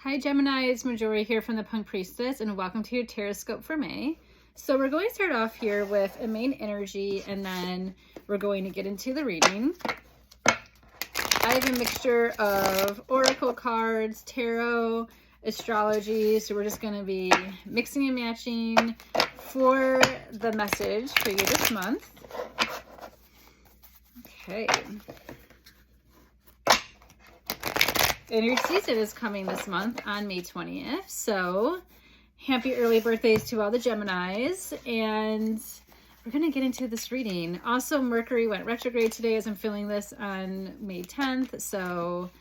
Hi Gemini, it's Marjorie here from the Punk Priestess, and welcome to your Tarotscope for May. So we're going to start off here with a main energy, and then we're going to get into the reading. I have a mixture of oracle cards, tarot, astrology, so we're just going to be mixing and matching for the message for you this month. Okay. And your season is coming this month on May 20th. So happy early birthdays to all the Geminis. And we're going to get into this reading. Also, Mercury went retrograde today as I'm filming this on May 10th. So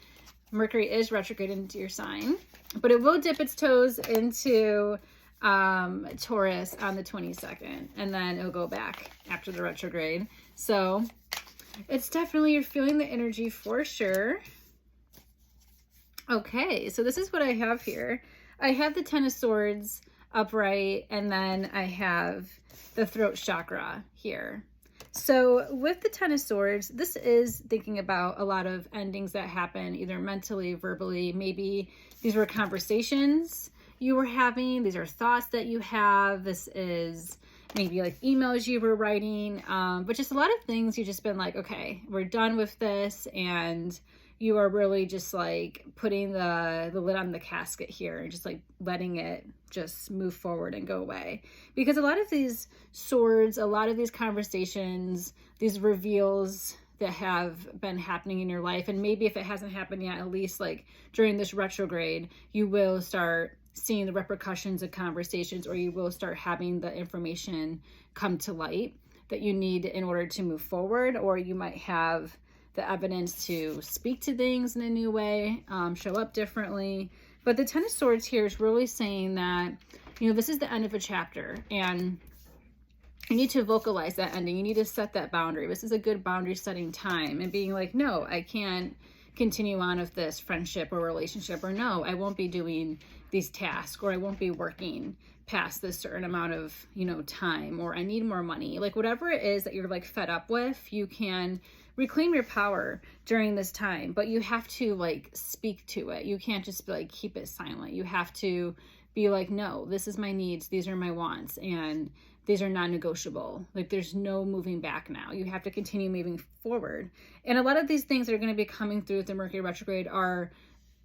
Mercury is retrograde into your sign. But it will dip its toes into Taurus on the 22nd. And then it'll go back after the retrograde. So it's definitely, you're feeling the energy for sure. Okay, so this is what I have here. I have the Ten of Swords upright, and then I have the throat chakra here. So with the Ten of Swords, this is thinking about a lot of endings that happen either mentally, verbally. Maybe these were conversations you were having. These are thoughts that you have. This is maybe like emails you were writing, but just a lot of things you've just been like, okay, we're done with this, and you are really just like putting the lid on the casket here and just like letting it just move forward and go away. Because a lot of these swords, a lot of these conversations, these reveals that have been happening in your life, and maybe if it hasn't happened yet, at least like during this retrograde, you will start seeing the repercussions of conversations, or you will start having the information come to light that you need in order to move forward, or you might have the evidence to speak to things in a new way, show up differently. But the Ten of Swords here is really saying that, you know, this is the end of a chapter, and you need to vocalize that ending. You need to set that boundary. This is a good boundary setting time, and being like, no, I can't continue on with this friendship or relationship, or no, I won't be doing these tasks, or I won't be working past this certain amount of, you know, time, or I need more money. Like whatever it is that you're like fed up with, you can reclaim your power during this time, but you have to like speak to it. You can't just be like, keep it silent. You have to be like, no, this is my needs. These are my wants, and these are non-negotiable. Like there's no moving back now. You have to continue moving forward. And a lot of these things that are going to be coming through with the Mercury retrograde are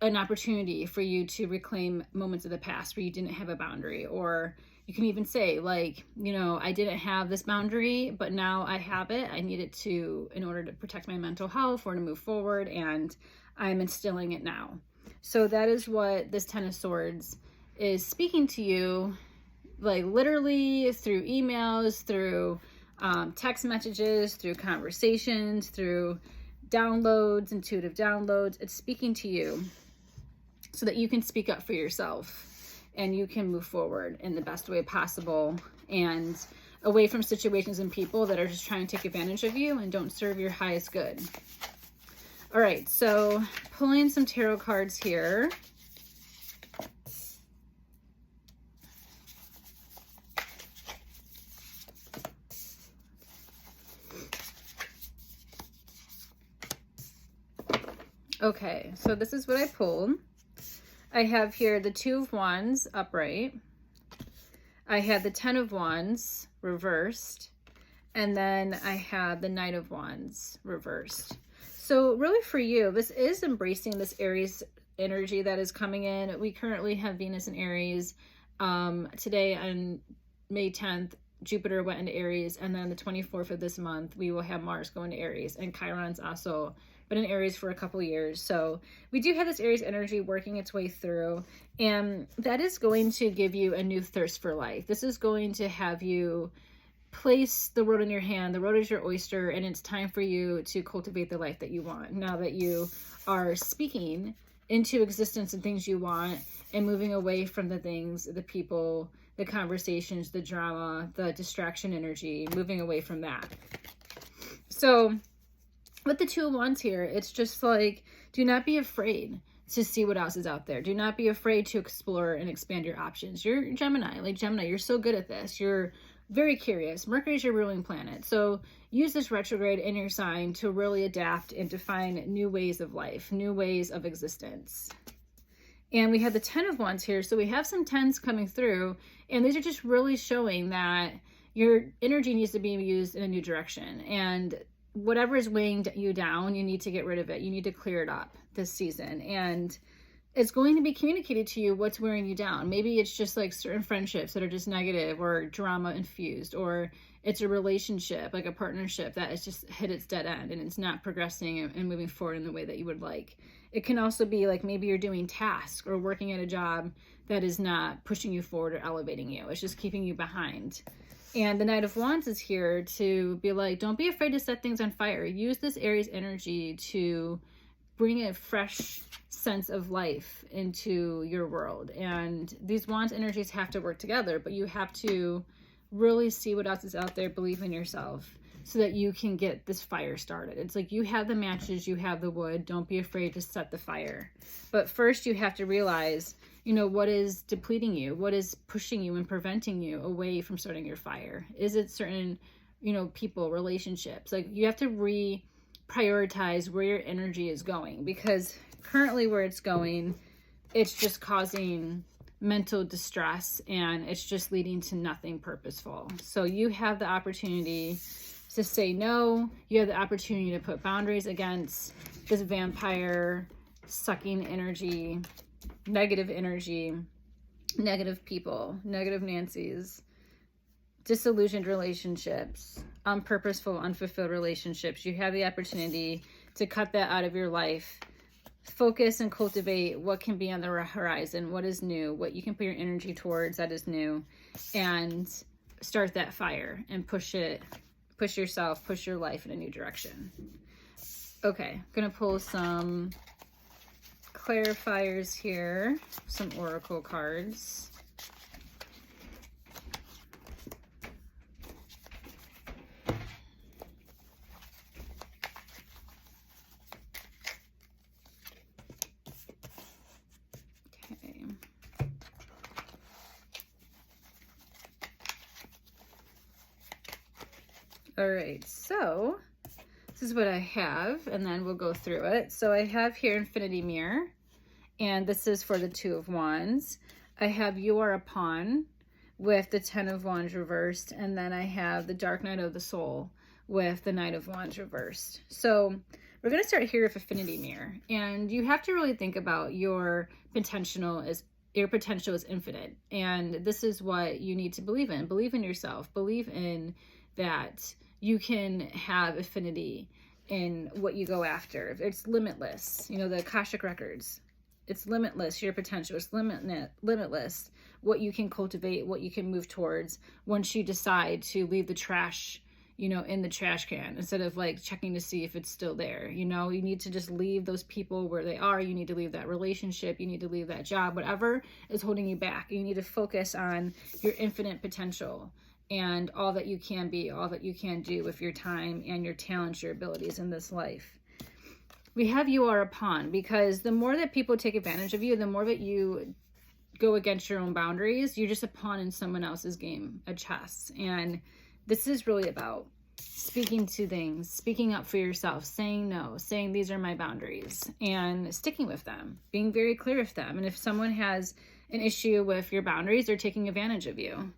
an opportunity for you to reclaim moments of the past where you didn't have a boundary. Or you can even say like, you know, I didn't have this boundary, but now I have it. I need it to, in order to protect my mental health or to move forward, and I'm instilling it now. So that is what this Ten of Swords is speaking to you, like literally through emails, through text messages, through conversations, through downloads, intuitive downloads. It's speaking to you so that you can speak up for yourself and you can move forward in the best way possible, and away from situations and people that are just trying to take advantage of you and don't serve your highest good. All right, so pulling some tarot cards here. Okay, so this is what I pulled. I have here the Two of Wands upright. I have the Ten of Wands reversed. And then I have the Knight of Wands reversed. So really for you, this is embracing this Aries energy that is coming in. We currently have Venus in Aries. Today on May 10th, Jupiter went into Aries. And then the 24th of this month, we will have Mars go into Aries. And Chiron's also been in Aries for a couple years. So we do have this Aries energy working its way through, and that is going to give you a new thirst for life. This is going to have you place the road in your hand. The road is your oyster, and it's time for you to cultivate the life that you want. Now that you are speaking into existence and things you want, and moving away from the things, the people, the conversations, the drama, the distraction energy, moving away from that. So with the Two of Wands here, it's just like, do not be afraid to see what else is out there. Do not be afraid to explore and expand your options. You're Gemini. Like Gemini, you're so good at this. You're very curious. Mercury is your ruling planet. So use this retrograde in your sign to really adapt and to find new ways of life, new ways of existence. And we have the 10 of Wands here. So we have some 10s coming through. And these are just really showing that your energy needs to be used in a new direction. And whatever is weighing you down, you need to get rid of it. You need to clear it up this season. And it's going to be communicated to you what's wearing you down. Maybe it's just like certain friendships that are just negative or drama infused, or it's a relationship, like a partnership that has just hit its dead end and it's not progressing and moving forward in the way that you would like. It can also be like maybe you're doing tasks or working at a job that is not pushing you forward or elevating you. It's just keeping you behind. And the Knight of Wands is here to be like, don't be afraid to set things on fire. Use this Aries energy to bring a fresh sense of life into your world. And these Wands energies have to work together, but you have to really see what else is out there, believe in yourself, so that you can get this fire started. It's like you have the matches, you have the wood, don't be afraid to set the fire. But first you have to realize, you know, what is depleting you, what is pushing you and preventing you away from starting your fire. Is it certain, you know, people, relationships? Like you have to reprioritize where your energy is going, because currently where it's going, it's just causing mental distress and it's just leading to nothing purposeful. So you have the opportunity to say no. You have the opportunity to put boundaries against this vampire sucking energy, negative people, negative Nancys, disillusioned relationships, unpurposeful, unfulfilled relationships. You have the opportunity to cut that out of your life. Focus and cultivate what can be on the horizon, what is new, what you can put your energy towards that is new, and start that fire and push yourself, push your life in a new direction. Okay, I'm gonna pull some clarifiers here, some oracle cards. All right, so this is what I have, and then we'll go through it. So I have here Infinity Mirror, and this is for the 2 of Wands. I have You Are a Pawn with the 10 of Wands reversed, and then I have the Dark Night of the Soul with the Knight of Wands reversed. So we're going to start here with Infinity Mirror, and you have to really think about your potential is infinite, and this is what you need to believe in. Believe in yourself. Believe in that you can have affinity in what you go after. It's limitless. You know, the Akashic Records, it's limitless. Your potential is limitless. What you can cultivate, what you can move towards once you decide to leave the trash, you know, in the trash can, instead of like checking to see if it's still there. You know, you need to just leave those people where they are. You need to leave that relationship. You need to leave that job, whatever is holding you back. You need to focus on your infinite potential and all that you can be, all that you can do with your time and your talents, your abilities in this life. We have You Are a Pawn, because the more that people take advantage of you, the more that you go against your own boundaries, you're just a pawn in someone else's game of chess. And this is really about speaking to things, speaking up for yourself, saying no, saying these are my boundaries, and sticking with them, being very clear with them. And if someone has an issue with your boundaries, they're taking advantage of you.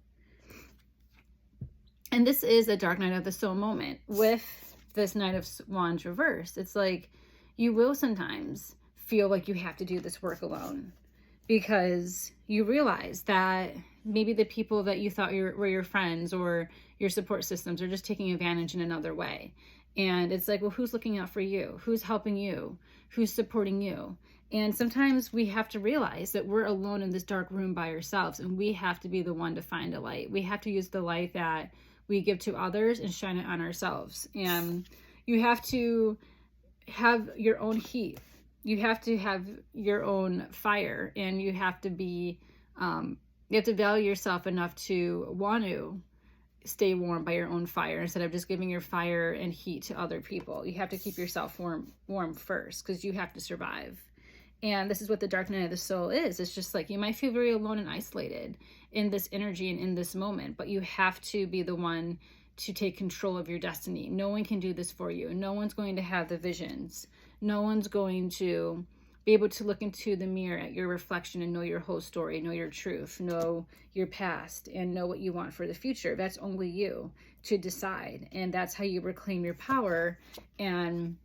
And this is a Dark Night of the Soul moment with this Knight of Wands reversed. It's like you will sometimes feel like you have to do this work alone, because you realize that maybe the people that you thought were your friends or your support systems are just taking advantage in another way. And it's like, well, who's looking out for you? Who's helping you? Who's supporting you? And sometimes we have to realize that we're alone in this dark room by ourselves, and we have to be the one to find a light. We have to use the light that we give to others and shine it on ourselves. And you have to have your own heat. You have to have your own fire, and you have to be, you have to value yourself enough to want to stay warm by your own fire instead of just giving your fire and heat to other people. You have to keep yourself warm first, because you have to survive. And this is what the Dark Night of the Soul is. It's just like you might feel very alone and isolated in this energy and in this moment, but you have to be the one to take control of your destiny. No one can do this for you. No one's going to have the visions. No one's going to be able to look into the mirror at your reflection and know your whole story, know your truth, know your past, and know what you want for the future. That's only you to decide. And that's how you reclaim your power. And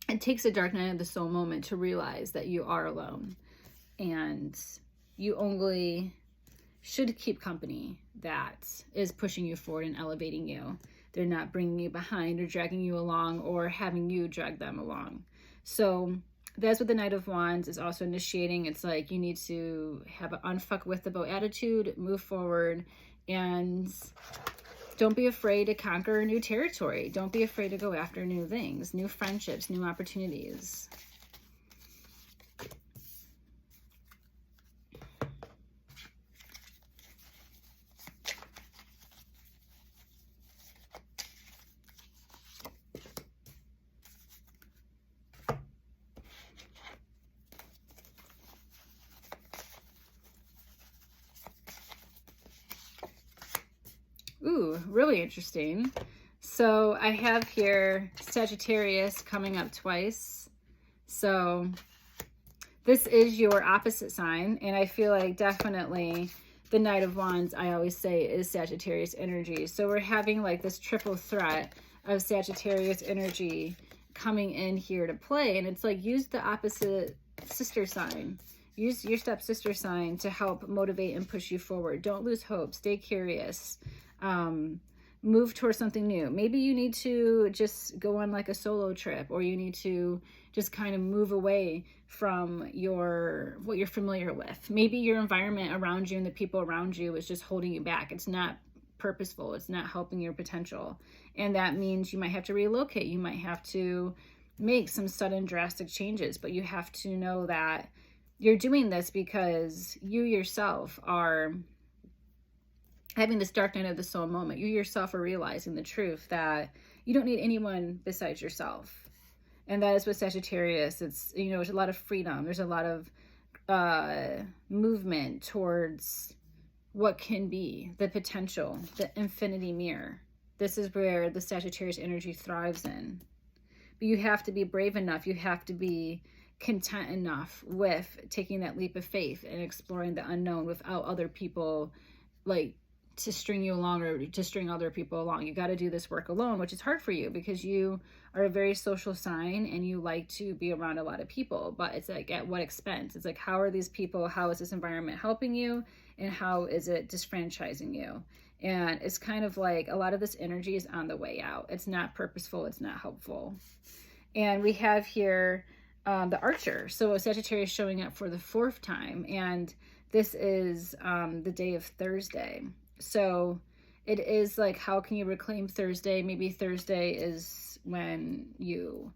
it takes a dark night of the soul moment to realize that you are alone. And you only should keep company that is pushing you forward and elevating you. They're not bringing you behind or dragging you along or having you drag them along. So that's what the Knight of Wands is also initiating. It's like you need to have an unfuck with about attitude, move forward, and don't be afraid to conquer a new territory. Don't be afraid to go after new things, new friendships, new opportunities. Ooh, really interesting. So I have here Sagittarius coming up twice. So this is your opposite sign. And I feel like definitely the Knight of Wands, I always say, is Sagittarius energy. So we're having like this triple threat of Sagittarius energy coming in here to play. And it's like, use the opposite sister sign. Use your stepsister sign to help motivate and push you forward. Don't lose hope. Stay curious. Move towards something new. Maybe you need to just go on like a solo trip, or you need to just kind of move away from what you're familiar with. Maybe your environment around you and the people around you is just holding you back. It's not purposeful. It's not helping your potential. And that means you might have to relocate. You might have to make some sudden drastic changes, but you have to know that you're doing this because you yourself are having this dark night of the soul moment. You yourself are realizing the truth that you don't need anyone besides yourself. And that is with Sagittarius. It's, you know, there's a lot of freedom. There's a lot of movement towards what can be, the potential, the infinity mirror. This is where the Sagittarius energy thrives in. But you have to be brave enough. You have to be content enough with taking that leap of faith and exploring the unknown without other people like to string you along or to string other people along. You got to do this work alone, which is hard for you because you are a very social sign and you like to be around a lot of people, but it's like, at what expense? It's like, how are these people, how is this environment helping you, and how is it disfranchising you? And it's kind of like a lot of this energy is on the way out. It's not purposeful. It's not helpful. And we have here the Archer. So Sagittarius showing up for the 4th time. And this is the day of Thursday. So it is like, how can you reclaim Thursday? Maybe Thursday is when you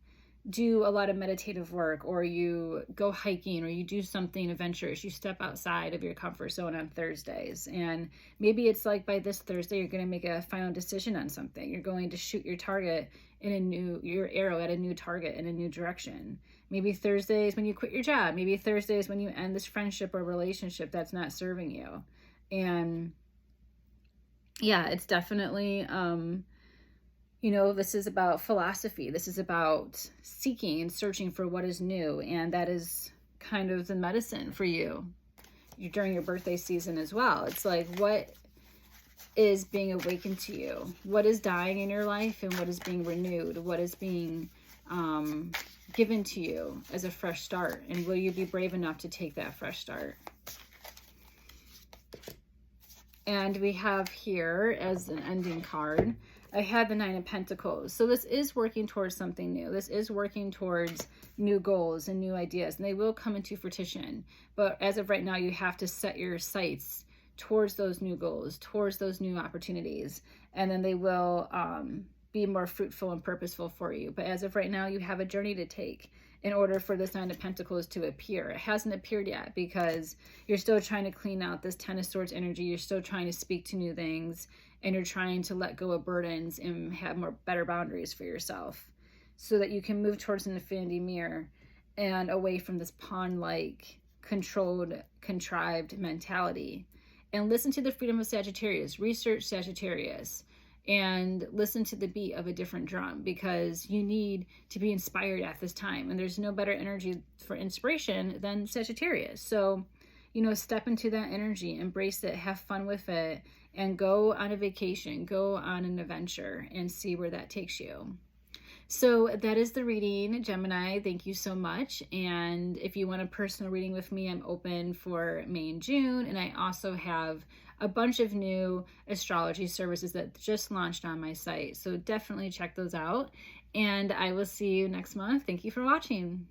do a lot of meditative work, or you go hiking, or you do something adventurous. You step outside of your comfort zone on Thursdays. And maybe it's like by this Thursday, you're going to make a final decision on something. You're going to shoot your target in your arrow at a new target in a new direction. Maybe Thursdays when you quit your job. Maybe Thursdays when you end this friendship or relationship that's not serving you. And yeah, it's definitely, you know, this is about philosophy. This is about seeking and searching for what is new. And that is kind of the medicine for you during your birthday season as well. It's like, what is being awakened to you? What is dying in your life, and what is being renewed? What is being given to you as a fresh start? And will you be brave enough to take that fresh start? And we have here as an ending card, I had the 9 of Pentacles. So this is working towards something new. This is working towards new goals and new ideas, and they will come into fruition. But as of right now, you have to set your sights towards those new goals, towards those new opportunities, and then they will be more fruitful and purposeful for you. But as of right now, you have a journey to take in order for this 9 of Pentacles to appear. It hasn't appeared yet because you're still trying to clean out this 10 of Swords energy. You're still trying to speak to new things, and you're trying to let go of burdens and have better boundaries for yourself so that you can move towards an infinity mirror and away from this pawn-like, controlled, contrived mentality. And listen to the freedom of Sagittarius. Research Sagittarius. and listen to the beat of a different drum, because you need to be inspired at this time. And there's no better energy for inspiration than Sagittarius. So, you know, step into that energy, embrace it, have fun with it, and go on a vacation, go on an adventure, and see where that takes you. So that is the reading, Gemini. Thank you so much. And if you want a personal reading with me, I'm open for May and June. And I also have a bunch of new astrology services that just launched on my site. So definitely check those out. And I will see you next month. Thank you for watching.